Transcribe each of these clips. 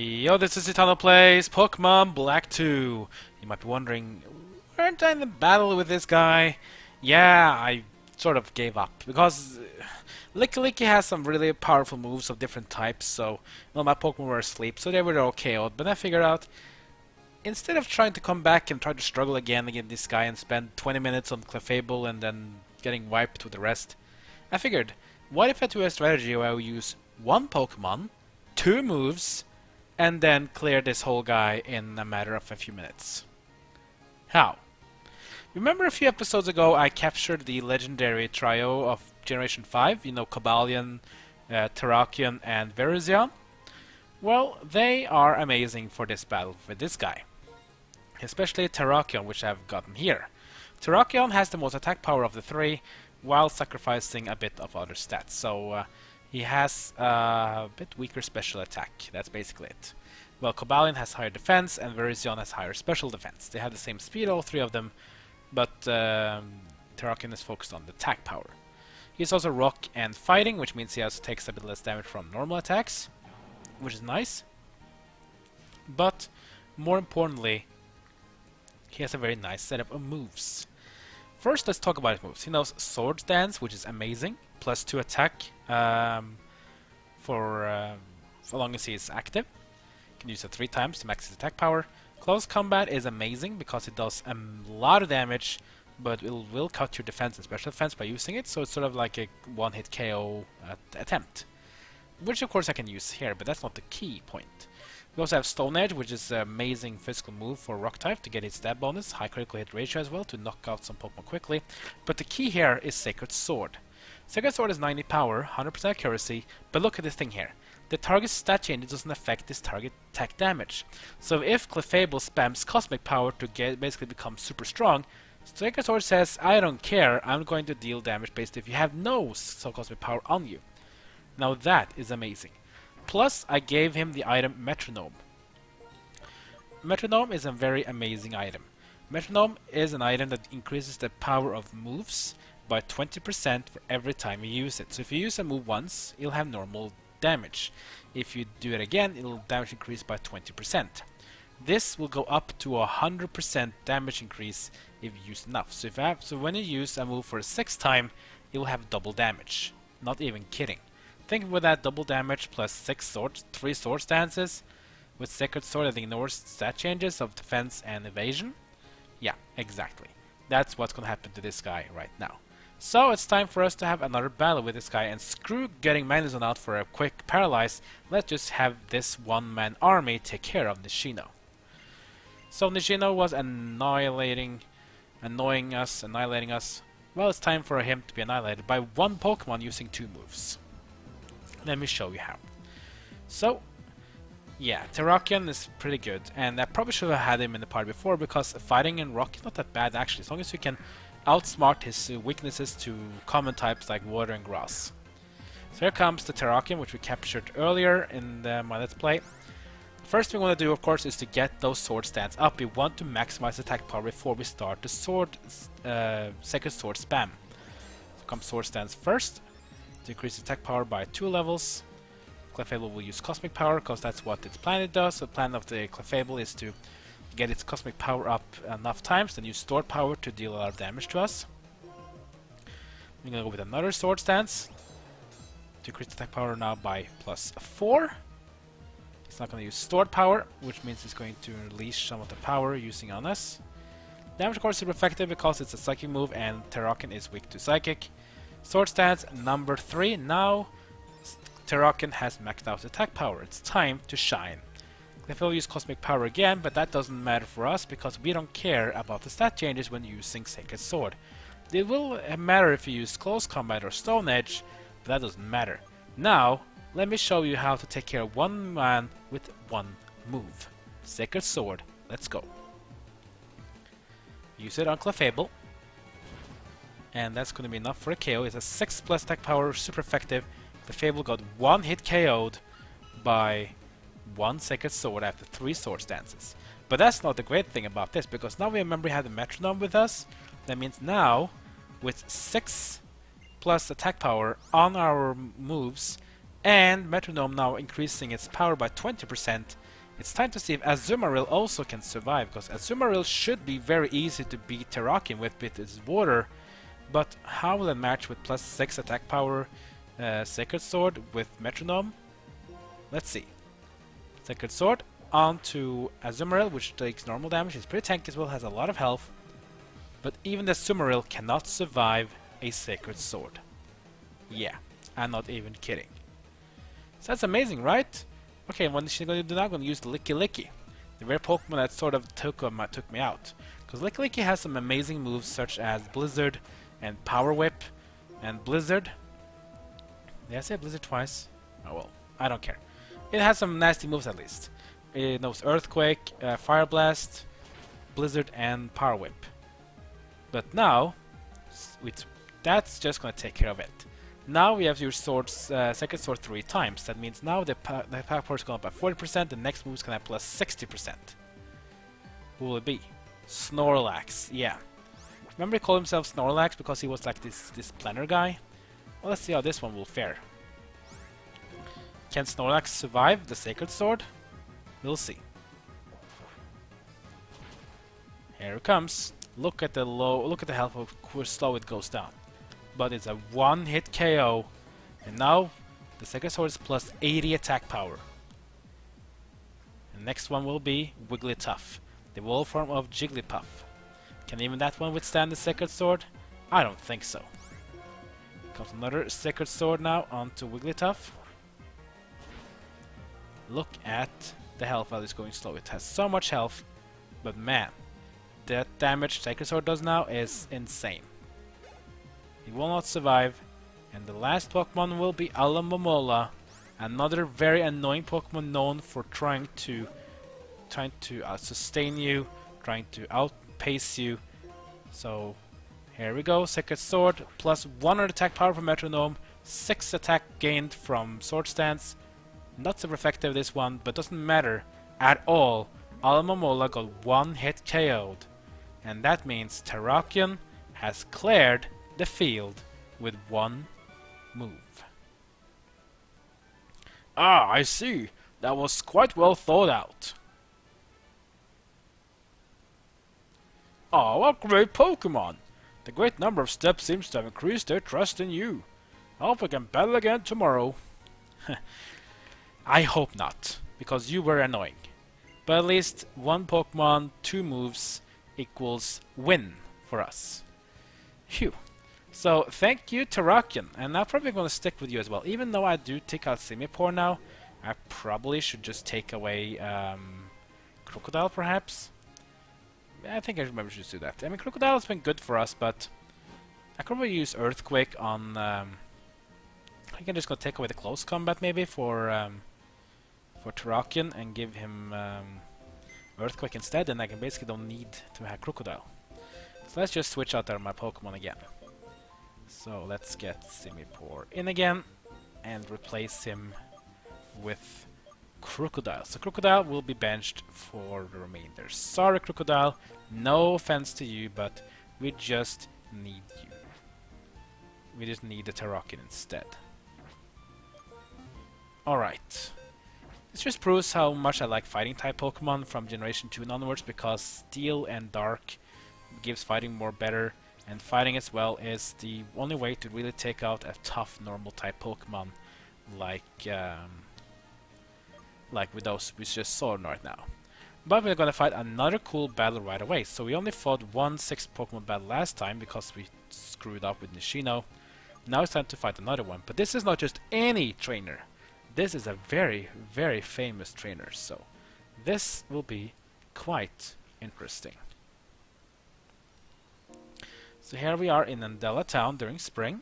Yo, this is Sinnoh Plays Pokemon Black 2. You might be wondering, weren't I in the battle with this guy? Yeah, I sort of gave up because Licky has some really powerful moves of different types, so my Pokemon were asleep, so they were all KO'd. But I figured out, instead of trying to come back and try to struggle again against this guy and spend 20 minutes on Clefable and then getting wiped with the rest, I figured, what if I do a strategy where I will use one Pokemon, two moves, and then clear this whole guy in a matter of a few minutes. How? Remember a few episodes ago I captured the legendary trio of Generation 5, Cobalion, Terrakion, and Virizion? Well, they are amazing for this battle with this guy. Especially Terrakion, which I've gotten here. Terrakion has the most attack power of the three, while sacrificing a bit of other stats. So he has a bit weaker special attack. That's basically it. Well, Cobalion has higher defense and Virizion has higher special defense. They have the same speed, all three of them, but Terrakion is focused on the attack power. He's also rock and fighting, which means he also takes a bit less damage from normal attacks, which is nice. But more importantly, he has a very nice setup of moves. First, let's talk about his moves. He knows Sword Dance, which is amazing, +2 attack for as long as he is active. You can use it 3 times to max his attack power. Close Combat is amazing because it does a lot of damage, but it will cut your defense and special defense by using it, so it's sort of like a one-hit KO attempt. Which of course I can use here, but that's not the key point. We also have Stone Edge, which is an amazing physical move for Rock type to get its stab bonus, high critical hit ratio as well to knock out some Pokemon quickly. But the key here is Sacred Sword. Sacred Sword is 90 power, 100% accuracy, but look at this thing here. The target's stat change doesn't affect this target attack damage. So if Clefable spams Cosmic Power to basically become super strong, Sacred Sword says, I don't care, I'm going to deal damage based if you have no Cosmic Power on you. Now that is amazing. Plus, I gave him the item Metronome. Metronome is a very amazing item. Metronome is an item that increases the power of moves by 20% for every time you use it. So if you use a move once, you'll have normal damage. If you do it again, it'll damage increase by 20%. This will go up to 100% damage increase if you use enough. So when you use a move for a 6th time, you'll have double damage. Not even kidding. Think with that double damage plus 3 sword stances with Sacred Sword that ignores stat changes of defense and evasion. Yeah, exactly. That's what's gonna happen to this guy right now. So it's time for us to have another battle with this guy, and screw getting Magnezone out for a quick paralyze. Let's just have this one-man army take care of Nishino. So Nishino was annihilating us. Well, it's time for him to be annihilated by one Pokemon using 2 moves. Let me show you how. So, yeah, Terrakion is pretty good, and I probably should have had him in the party before because fighting in rock is not that bad actually, as long as you can outsmart his weaknesses to common types like water and grass. So here comes the Terrakion, which we captured earlier in my Let's Play. First thing we want to do, of course, is to get those sword stands up. We want to maximize attack power before we start the Sacred Sword spam. So comes sword stands first. To increase attack power by 2 levels. Clefable will use Cosmic Power because that's what its planet does. The plan of the Clefable is to get its Cosmic Power up enough times, then use Stored Power to deal a lot of damage to us. We're gonna go with another Sword Stance to increase attack power now by +4. It's not gonna use Stored Power, which means it's going to release some of the power using on us. Damage, of course, is super effective because it's a Psychic move and Terrakion is weak to Psychic. Sword Stance number 3. Now Terrakion has maxed out attack power. It's time to shine. Clefable use Cosmic Power again, but that doesn't matter for us because we don't care about the stat changes when using Sacred Sword. It will matter if you use Close Combat or Stone Edge, but that doesn't matter. Now, let me show you how to take care of one man with one move. Sacred Sword, let's go. Use it on Clefable. And that's going to be enough for a KO. It's a 6+ attack power, super effective. The Fable got 1 hit KO'd by 1 Sacred Sword after 3 sword stances. But that's not the great thing about this, because now we remember we have the Metronome with us. That means now, with 6+ attack power on our moves, and Metronome now increasing its power by 20%. It's time to see if Azumarill also can survive, because Azumarill should be very easy to beat Terrakion with its water, but how will it match with plus 6 attack power Sacred Sword with Metronome? Let's see. Sacred Sword onto Azumarill, which takes normal damage. It's pretty tanky as well, has a lot of health, but even the Azumarill cannot survive a Sacred Sword. Yeah, I'm not even kidding. So that's amazing, right? Okay, what is she going to do now? I'm going to use the Licky Licky, the rare Pokemon that sort of took me out. Because Licky Licky has some amazing moves such as Blizzard and Power Whip and Blizzard. Did I say Blizzard twice? Oh well, I don't care. It has some nasty moves at least. It knows Earthquake, Fire Blast, Blizzard, and Power Whip. But now, that's just going to take care of it. Now we have to use Sacred Sword 3 times. That means now the attack power is going up by 40%, the next move is going to have plus 60%. Who will it be? Snorlax, yeah. Remember he called himself Snorlax because he was like this planner guy? Well, let's see how this one will fare. Can Snorlax survive the Sacred Sword? We'll see. Here it comes. Look at the health of how slow it goes down. But it's a one-hit KO, and now the Sacred Sword is plus 80 attack power. The next one will be Wigglytuff, the evolved form of Jigglypuff. Can even that one withstand the Sacred Sword? I don't think so. Comes another Sacred Sword now onto Wigglytuff. Look at the health while it's going slow. It has so much health, but man, that damage Sacred Sword does now is insane. He will not survive, and the last Pokemon will be Alomomola, another very annoying Pokemon known for trying to sustain you, trying to outpace you. So here we go, Sacred Sword plus 100 attack power from Metronome, 6 attack gained from Sword Stance. Not super effective this one, but doesn't matter at all. Alomomola got one hit KO'd, and that means Terrakion has cleared the field with one move. Ah, I see. That was quite well thought out. Oh, what great Pokemon! The great number of steps seems to have increased their trust in you. I hope we can battle again tomorrow. I hope not, because you were annoying. But at least one Pokemon, 2 moves equals win for us. Phew. So thank you, Terrakion, and I'm probably going to stick with you as well. Even though I do take out Simipour now, I probably should just take away Crocodile, perhaps. I think I maybe should do that. I mean, Crocodile has been good for us, but I could probably use Earthquake on. I can just go take away the close combat maybe for Terrakion and give him Earthquake instead, and I can basically don't need to have Crocodile. So let's just switch out there my Pokemon again. So let's get Simipour in again and replace him with Crocodile. So Crocodile will be benched for the remainder. Sorry, Crocodile. No offense to you, but we just need you. We just need the Terrakion instead. Alright. This just proves how much I like fighting type Pokemon from Generation 2 and onwards, because Steel and Dark gives fighting more better, and fighting as well is the only way to really take out a tough normal type Pokemon like with those we just saw right now. But we're gonna fight another cool battle right away. So we only fought one 6th Pokemon battle last time because we screwed up with Nishino. Now it's time to fight another one. But this is not just any trainer. This is a very, very famous trainer. So this will be quite interesting. So here we are in Undella Town during spring.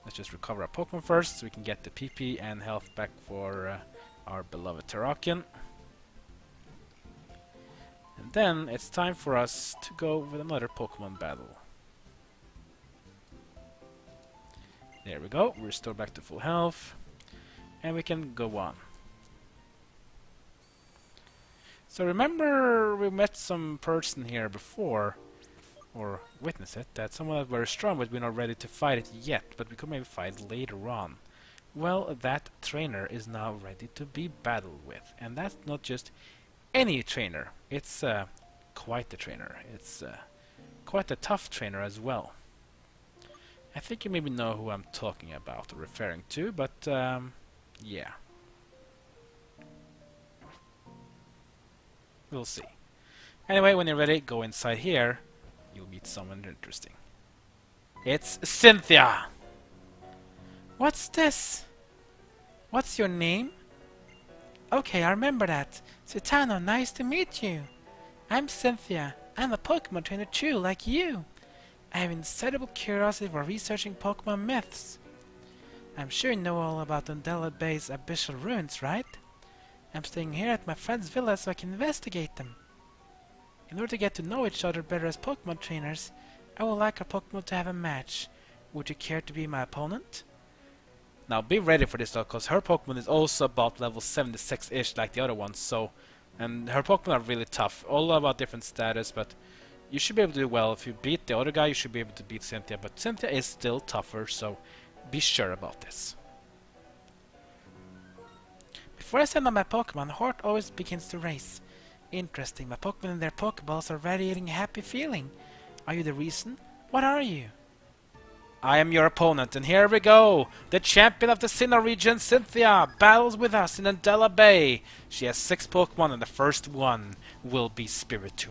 Let's just recover our Pokemon first so we can get the PP and health back for our beloved Terrakion. And then it's time for us to go with another Pokemon battle. There we go, restore back to full health. And we can go on. So remember we met some person here before, or witness it, that someone was very strong but we're not ready to fight it yet, but we could maybe fight later on. well, that trainer is now ready to be battled with. And that's not just any trainer. It's quite a trainer. It's quite a tough trainer as well. I think you maybe know who I'm talking about or referring to, but yeah. We'll see. Anyway, when you're ready, go inside here. You'll meet someone interesting. It's Cynthia! What's this? What's your name? Okay, I remember that. Citano, nice to meet you. I'm Cynthia. I'm a Pokemon trainer too, like you. I have insatiable curiosity for researching Pokemon myths. I'm sure you know all about Undella Bay's abyssal ruins, right? I'm staying here at my friend's villa so I can investigate them. In order to get to know each other better as Pokemon trainers, I would like our Pokemon to have a match. Would you care to be my opponent? Now be ready for this though, because her Pokemon is also about level 76-ish like the other ones, so... And her Pokemon are really tough, all about different status, but... You should be able to do well. If you beat the other guy, you should be able to beat Cynthia, but Cynthia is still tougher, so be sure about this. Before I send on my Pokemon, heart always begins to race. Interesting, my Pokemon and their Pokeballs are radiating a happy feeling. Are you the reason? What are you? I am your opponent, and here we go! The champion of the Sinnoh region, Cynthia, battles with us in Undella Bay. She has 6 Pokemon, and the first one will be Spiritomb.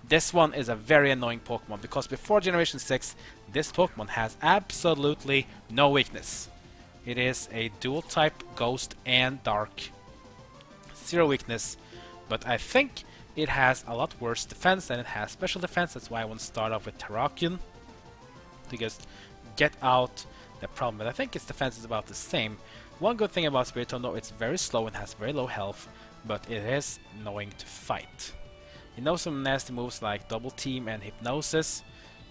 This one is a very annoying Pokemon, because before Generation 6, this Pokemon has absolutely no weakness. It is a dual-type Ghost and Dark. 0 weakness, but I think it has a lot worse defense than it has special defense. That's why I want to start off with Terrakion to just get out the problem. But I think its defense is about the same. One good thing about Spiritomb, though, it's very slow and has very low health, but it is annoying to fight. It knows some nasty moves like Double Team and Hypnosis,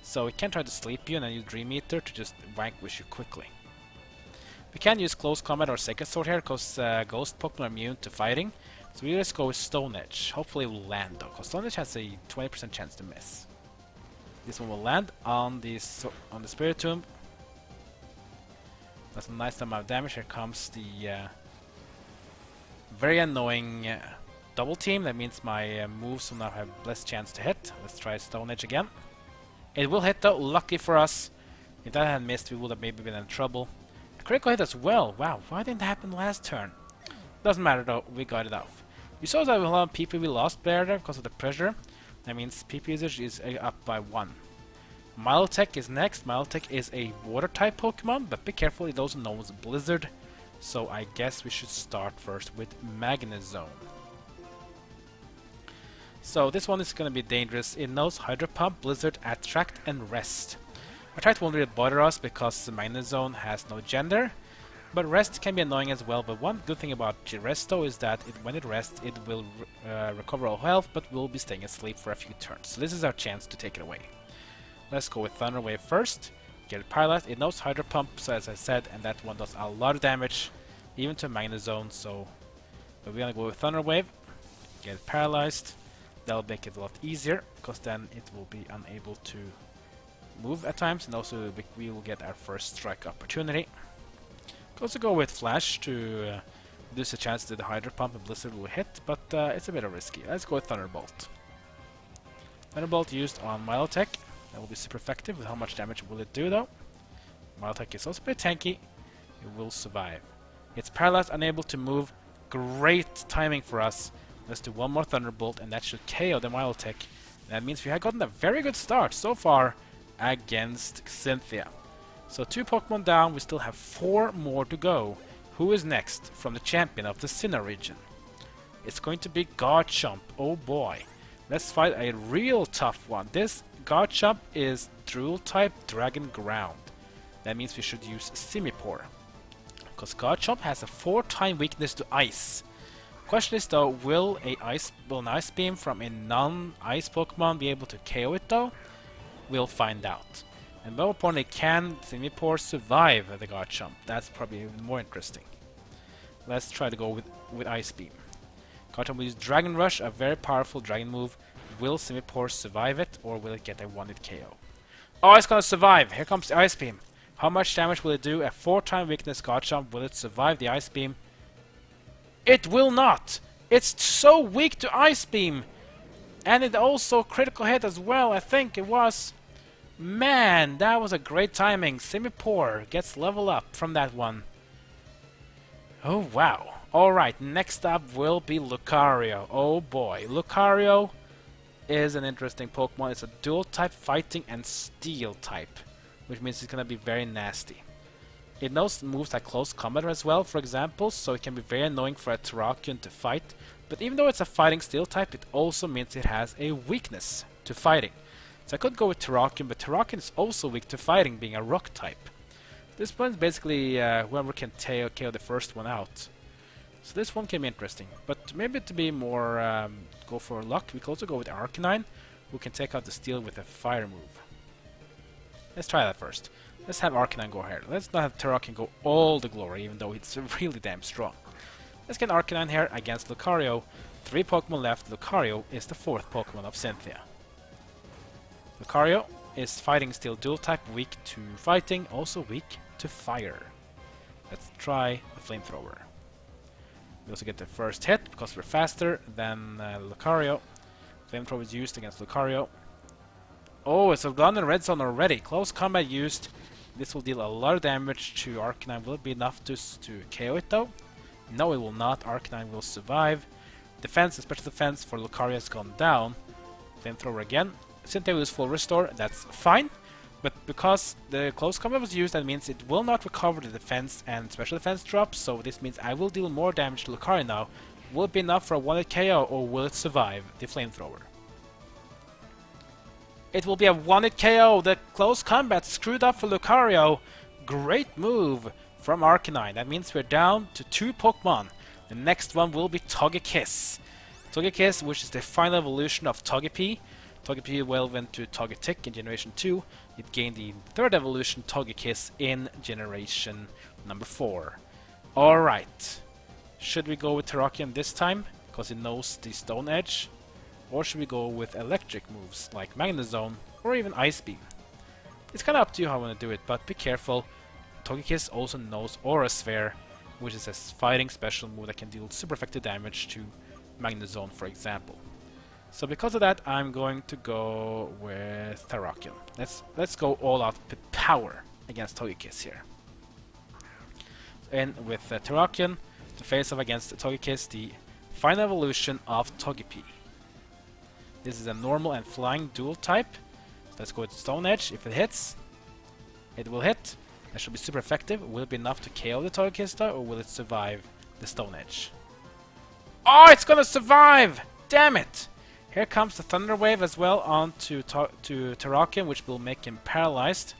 so it can try to sleep you and then use Dream Eater to just vanquish you quickly. We can use Close Combat or Sacred Sword here, because Ghost Pokemon are immune to fighting. So we just go with Stone Edge. Hopefully it will land though, because Stone Edge has a 20% chance to miss. This one will land on the Spiritomb. That's a nice amount of damage. Here comes the very annoying Double Team. That means my moves will now have less chance to hit. Let's try Stone Edge again. It will hit though, lucky for us. If that had missed, we would have maybe been in trouble. A critical hit as well. Wow, why didn't that happen last turn? Doesn't matter though, we got it off. You saw that a lot of PP we lost there because of the pressure. That means PP usage is up by 1. Milotic is next. Milotic is a water-type Pokemon, but be careful, it also knows Blizzard. So I guess we should start first with Magnezone. So this one is going to be dangerous. It knows Hydro Pump, Blizzard, Attract, and Rest. Attract won't really bother us because the Magnezone has no gender. But Rest can be annoying as well, but one good thing about Rest though is that when it rests, it will recover all health, but will be staying asleep for a few turns. So this is our chance to take it away. Let's go with Thunder Wave first. Get it paralyzed. It knows Hydro Pump, so as I said, and that one does a lot of damage, even to Magnezone. So but we're gonna go with Thunder Wave. Get it paralyzed. That'll make it a lot easier, because then it will be unable to move at times, and also we will get our first strike opportunity. Also go with Flash to reduce the chance that the Hydro Pump and Blizzard will hit, but it's a bit risky. Let's go with Thunderbolt. Thunderbolt used on Milotic. That will be super effective. With how much damage will it do though? Milotic is also pretty tanky. It will survive. It's paralyzed, unable to move. Great timing for us. Let's do one more Thunderbolt, and that should KO the Milotic. That means we have gotten a very good start so far against Cynthia. So 2 Pokemon down, we still have 4 more to go. Who is next from the champion of the Sinnoh region? It's going to be Garchomp. Oh boy. Let's fight a real tough one. This Garchomp is Drool type Dragon Ground. That means we should use Simipour, because Garchomp has a 4-time weakness to Ice. Question is though, will an Ice Beam from a non-Ice Pokemon be able to KO it though? We'll find out. And more importantly, can Simipour survive the Garchomp? That's probably even more interesting. Let's try to go with Ice Beam. Garchomp will use Dragon Rush, a very powerful dragon move. Will Simipour survive it, or will it get a 1-hit KO? Oh, it's gonna survive! Here comes the Ice Beam. How much damage will it do? A 4-time weakness Garchomp. Will it survive the Ice Beam? It will not! It's so weak to Ice Beam! And it also critical hit as well, I think it was. Man, that was a great timing. Simipour gets level up from that one. Oh wow. Alright, next up will be Lucario. Oh boy. Lucario is an interesting Pokemon. It's a dual type fighting and steel type, which means it's gonna be very nasty. It knows moves like close combat as well, for example, so it can be very annoying for a Terrakion to fight. But even though it's a fighting steel type, it also means it has a weakness to fighting. So I could go with Terrakion, but Terrakion is also weak to fighting, being a rock type. This one's basically whoever can KO the first one out. So this one can be interesting. But maybe to be more go for luck, we could also go with Arcanine, who can take out the steel with a fire move. Let's try that first. Let's have Arcanine go ahead. Let's not have Terrakion go all the glory, even though it's really damn strong. Let's get Arcanine here against Lucario. 3 Pokemon left. Lucario is the 4th Pokemon of Cynthia. Lucario is fighting steel dual type, weak to fighting, also weak to fire. Let's try the flamethrower. We also get the first hit because we're faster than Lucario. Flamethrower is used against Lucario. Oh, it's done in red zone already. Close combat used. This will deal a lot of damage to Arcanine. Will it be enough to KO it though? No, it will not. Arcanine will survive. Defense, special defense for Lucario has gone down. Flamethrower again. Cynthia will use full restore. That's fine. But because the close combat was used, that means it will not recover the defense and special defense drops. So this means I will deal more damage to Lucario now. Will it be enough for a 1-hit KO, or will it survive the flamethrower? It will be a 1-hit KO. The close combat screwed up for Lucario. Great move from Arcanine. That means we're down to 2 Pokemon. The next one will be Togekiss. Togekiss, which is the final evolution of Togepi. Togepi evolved into Togetic in Generation 2. It gained the 3rd evolution, Togekiss, in Generation number 4. Alright. Should we go with Terrakion this time, because it knows the Stone Edge? Or should we go with electric moves, like Magnezone, or even Ice Beam? It's kinda up to you how I wanna do it, but be careful. Togekiss also knows Aura Sphere, which is a fighting special move that can deal super effective damage to Magnezone, for example. So because of that, I'm going to go with Terrakion. Let's go all out with power against Togekiss here. And with Terrakion to face off against Togekiss, the final evolution of Togepi. This is a normal and flying dual type. So let's go with Stone Edge. If it hits, it will hit. That should be super effective. Will it be enough to KO the Togekiss though, or will it survive the Stone Edge? Oh, it's gonna survive! Damn it! Here comes the Thunder Wave as well onto Terrakion, which will make him paralyzed.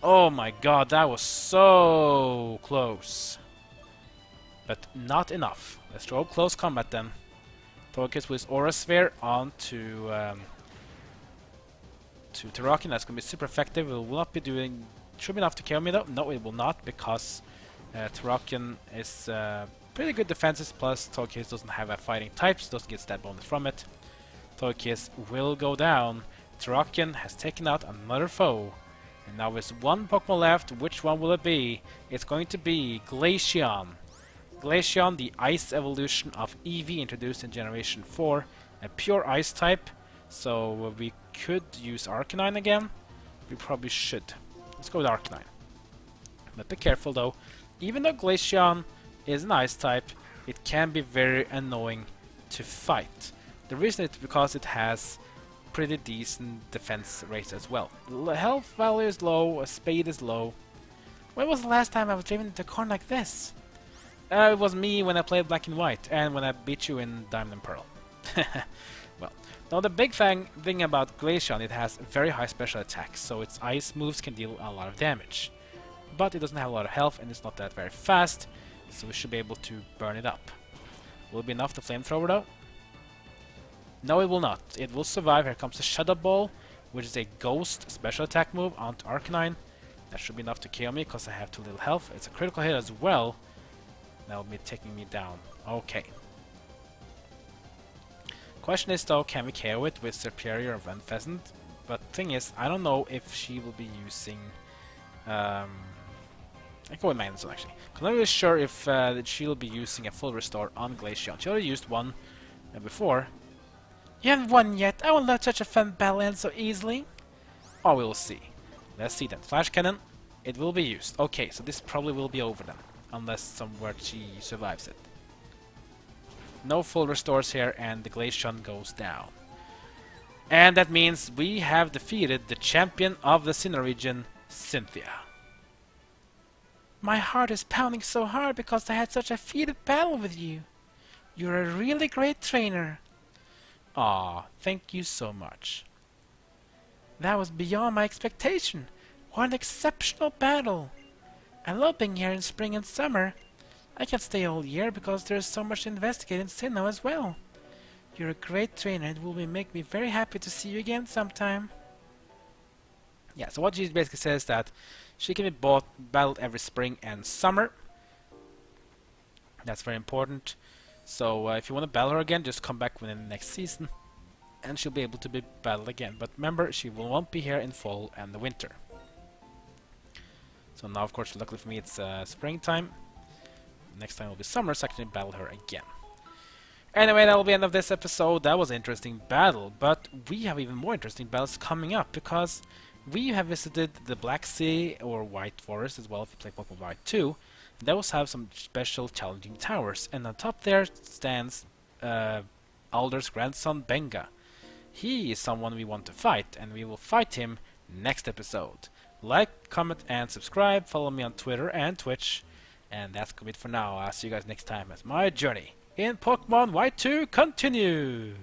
Oh my god, that was so close. But not enough. Let's throw close combat then. Togekiss with Aura Sphere onto Terrakion. That's going to be super effective. It will not be doing... Should be enough to kill me though. No, it will not, because Terrakion is pretty good defenses, plus Togekiss doesn't have a fighting type, so doesn't get stat bonus from it. Togekiss will go down. Terrakion has taken out another foe. And now there's 1 Pokemon left. Which one will it be? It's going to be Glaceon. Glaceon, the ice evolution of Eevee, introduced in Generation 4. A pure ice type. So we could use Arcanine again. We probably should. Let's go with Arcanine. But be careful though. Even though Glaceon is an ice type, it can be very annoying to fight. The reason is because it has pretty decent defense rates as well. Health value is low, speed is low. When was the last time I was driven into a corner like this? It was me when I played Black and White, and when I beat you in Diamond and Pearl. Well, now the big thing about Glaceon, it has very high special attacks, so its ice moves can deal a lot of damage. But it doesn't have a lot of health, and it's not that very fast, so we should be able to burn it up. Will it be enough to flamethrower though? No, it will not. It will survive. Here comes the Shadow Ball, which is a ghost special attack move onto Arcanine. That should be enough to kill me because I have too little health. It's a critical hit as well. That'll be taking me down. Okay. Question is though, can we KO it with Superior of Unpheasant? But thing is, I don't know if she will be using I go with Magnus actually. I'm not really sure if that she'll be using a full restore on Glaceon. She already used one before. You haven't won yet. I will let such a fun battle end so easily. Oh, we'll see. Let's see then. Flash Cannon. It will be used. Okay, so this probably will be over then. Unless somewhere she survives it. No full restores here, and the Glaceon goes down. And that means we have defeated the champion of the Sinnoh region, Cynthia. My heart is pounding so hard because I had such a heated battle with you. You're a really great trainer. Aw, thank you so much. That was beyond my expectation. What an exceptional battle. I love being here in spring and summer. I can stay all year because there's so much to investigate in Sinnoh as well. You're a great trainer and it will make me very happy to see you again sometime. Yeah, so what she basically says that she can be battled every spring and summer. That's very important. So if you want to battle her again, just come back within the next season and she'll be able to be battled again. But remember, she won't be here in fall and the winter. So now, of course, luckily for me, it's springtime. Next time will be summer, so I can battle her again. Anyway, that will be the end of this episode. That was an interesting battle, but we have even more interesting battles coming up because we have visited the Black Sea or White Forest as well if you play Pokemon Black 2. Those have some special challenging towers, and on top there stands Alder's grandson Benga. He is someone we want to fight, and we will fight him next episode. Like, comment, and subscribe. Follow me on Twitter and Twitch. And that's gonna be it for now. I'll see you guys next time as my journey in Pokemon White 2 continues.